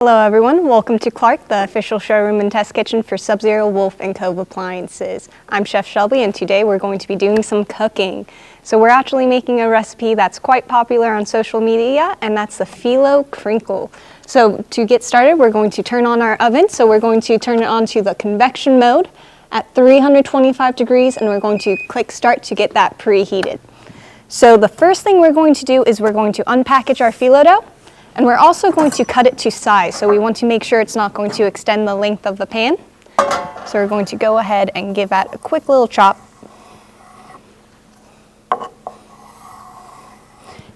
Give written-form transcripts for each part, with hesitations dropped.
Hello everyone, welcome to Clark, the official showroom and test kitchen for Sub-Zero, Wolf, and Cove appliances. I'm Chef Shelby and today we're going to be doing some cooking. So we're actually making a recipe that's quite popular on social media, and that's the Phyllo Crinkle. So to get started, we're going to turn on our oven. So we're going to turn it on to the convection mode at 325 degrees, and we're going to click start to get that preheated. So the first thing we're going to do is we're going to unpackage our phyllo dough. And we're also going to cut it to size, so we want to make sure it's not going to extend the length of the pan. So we're going to go ahead and give that a quick little chop.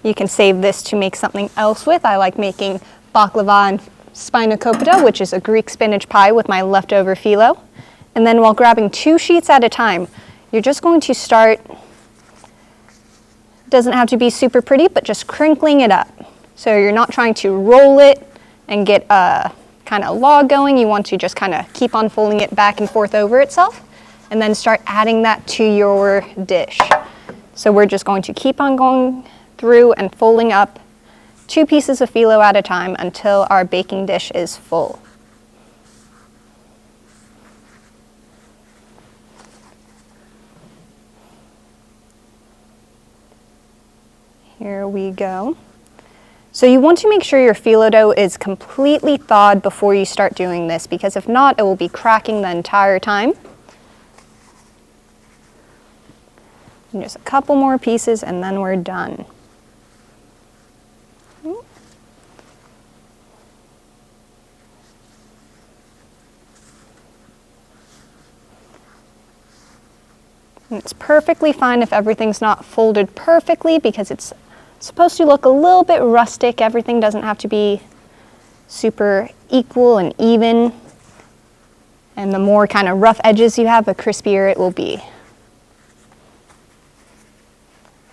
You can save this to make something else with. I like making baklava and spanakopita, which is a Greek spinach pie with my leftover phyllo. And then while grabbing 2 sheets at a time, you're just going to start, doesn't have to be super pretty, but just crinkling it up. So you're not trying to roll it and get a kind of log going. You want to just kind of keep on folding it back and forth over itself and then start adding that to your dish. So we're just going to keep on going through and folding up 2 pieces of phyllo at a time until our baking dish is full. Here we go. So you want to make sure your phyllo dough is completely thawed before you start doing this, because if not, it will be cracking the entire time. And just a couple more pieces and then we're done. And it's perfectly fine if everything's not folded perfectly, because it's supposed to look a little bit rustic. Everything doesn't have to be super equal and even. And the more kind of rough edges you have, the crispier it will be.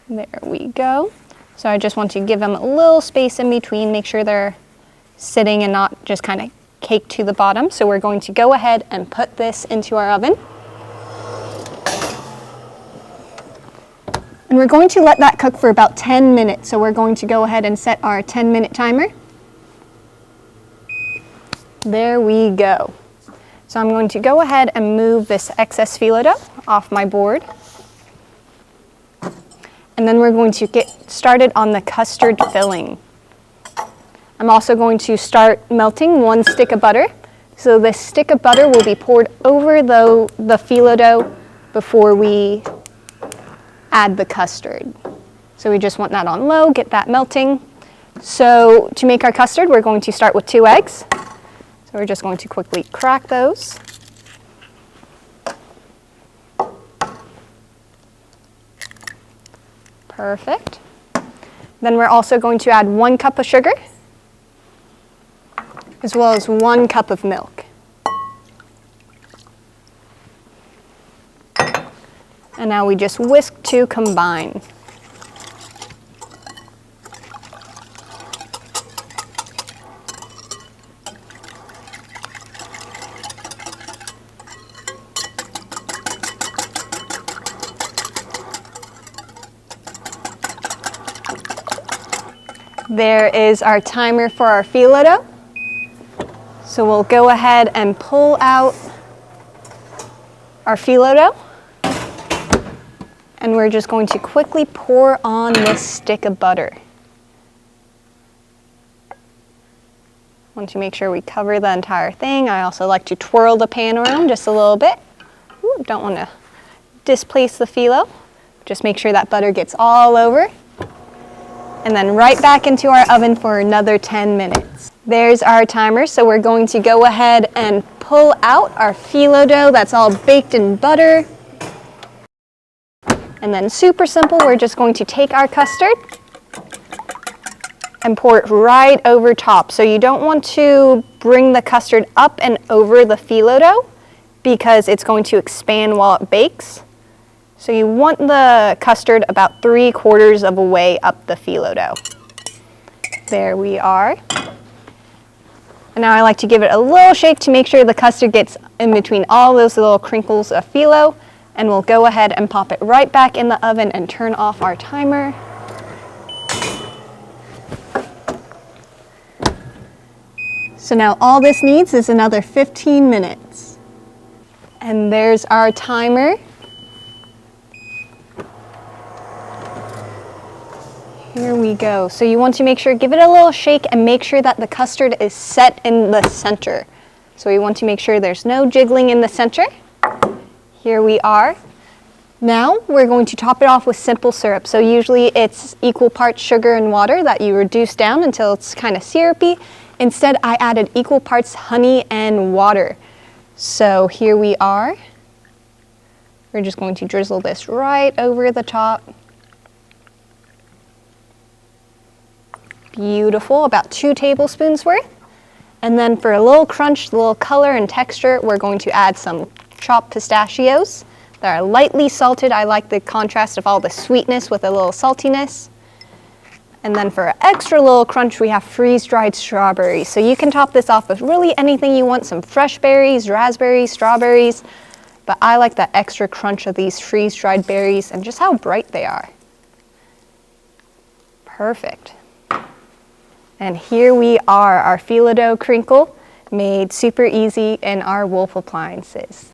There we go. So I just want to give them a little space in between, make sure they're sitting and not just kind of caked to the bottom. So we're going to go ahead and put this into our oven. And we're going to let that cook for about 10 minutes. So we're going to go ahead and set our 10-minute timer. There we go. So I'm going to go ahead and move this excess phyllo dough off my board. And then we're going to get started on the custard filling. I'm also going to start melting 1 stick of butter. So this stick of butter will be poured over the phyllo dough before we add the custard. So we just want that on low, get that melting. So to make our custard, we're going to start with 2 eggs. So we're just going to quickly crack those. Perfect. Then we're also going to add 1 cup of sugar, as well as 1 cup of milk. And now we just whisk to combine. There is our timer for our phyllo dough. So we'll go ahead and pull out our phyllo dough. And we're just going to quickly pour on this stick of butter. Want to make sure we cover the entire thing. I also like to twirl the pan around just a little bit. Ooh, don't want to displace the phyllo. Just make sure that butter gets all over. And then right back into our oven for another 10 minutes. There's our timer, so we're going to go ahead and pull out our phyllo dough that's all baked in butter. And then super simple, we're just going to take our custard and pour it right over top. So you don't want to bring the custard up and over the phyllo dough because it's going to expand while it bakes. So you want the custard about 3/4 of a way up the phyllo dough. There we are. And now I like to give it a little shake to make sure the custard gets in between all those little crinkles of phyllo. And we'll go ahead and pop it right back in the oven and turn off our timer. So now all this needs is another 15 minutes. And there's our timer. Here we go. So you want to make sure, give it a little shake and make sure that the custard is set in the center. So we want to make sure there's no jiggling in the center. Here we are. Now we're going to top it off with simple syrup. So usually it's equal parts sugar and water that you reduce down until it's kind of syrupy. Instead, I added equal parts honey and water. So here we are. We're just going to drizzle this right over the top. Beautiful, about 2 tablespoons worth. And then for a little crunch, a little color and texture, we're going to add some chopped pistachios that are lightly salted. I like the contrast of all the sweetness with a little saltiness. And then for an extra little crunch, we have freeze-dried strawberries. So you can top this off with really anything you want, some fresh berries, raspberries, strawberries. But I like that extra crunch of these freeze-dried berries and just how bright they are. Perfect. And here we are, our Phyllo dough crinkle, made super easy in our Wolf appliances.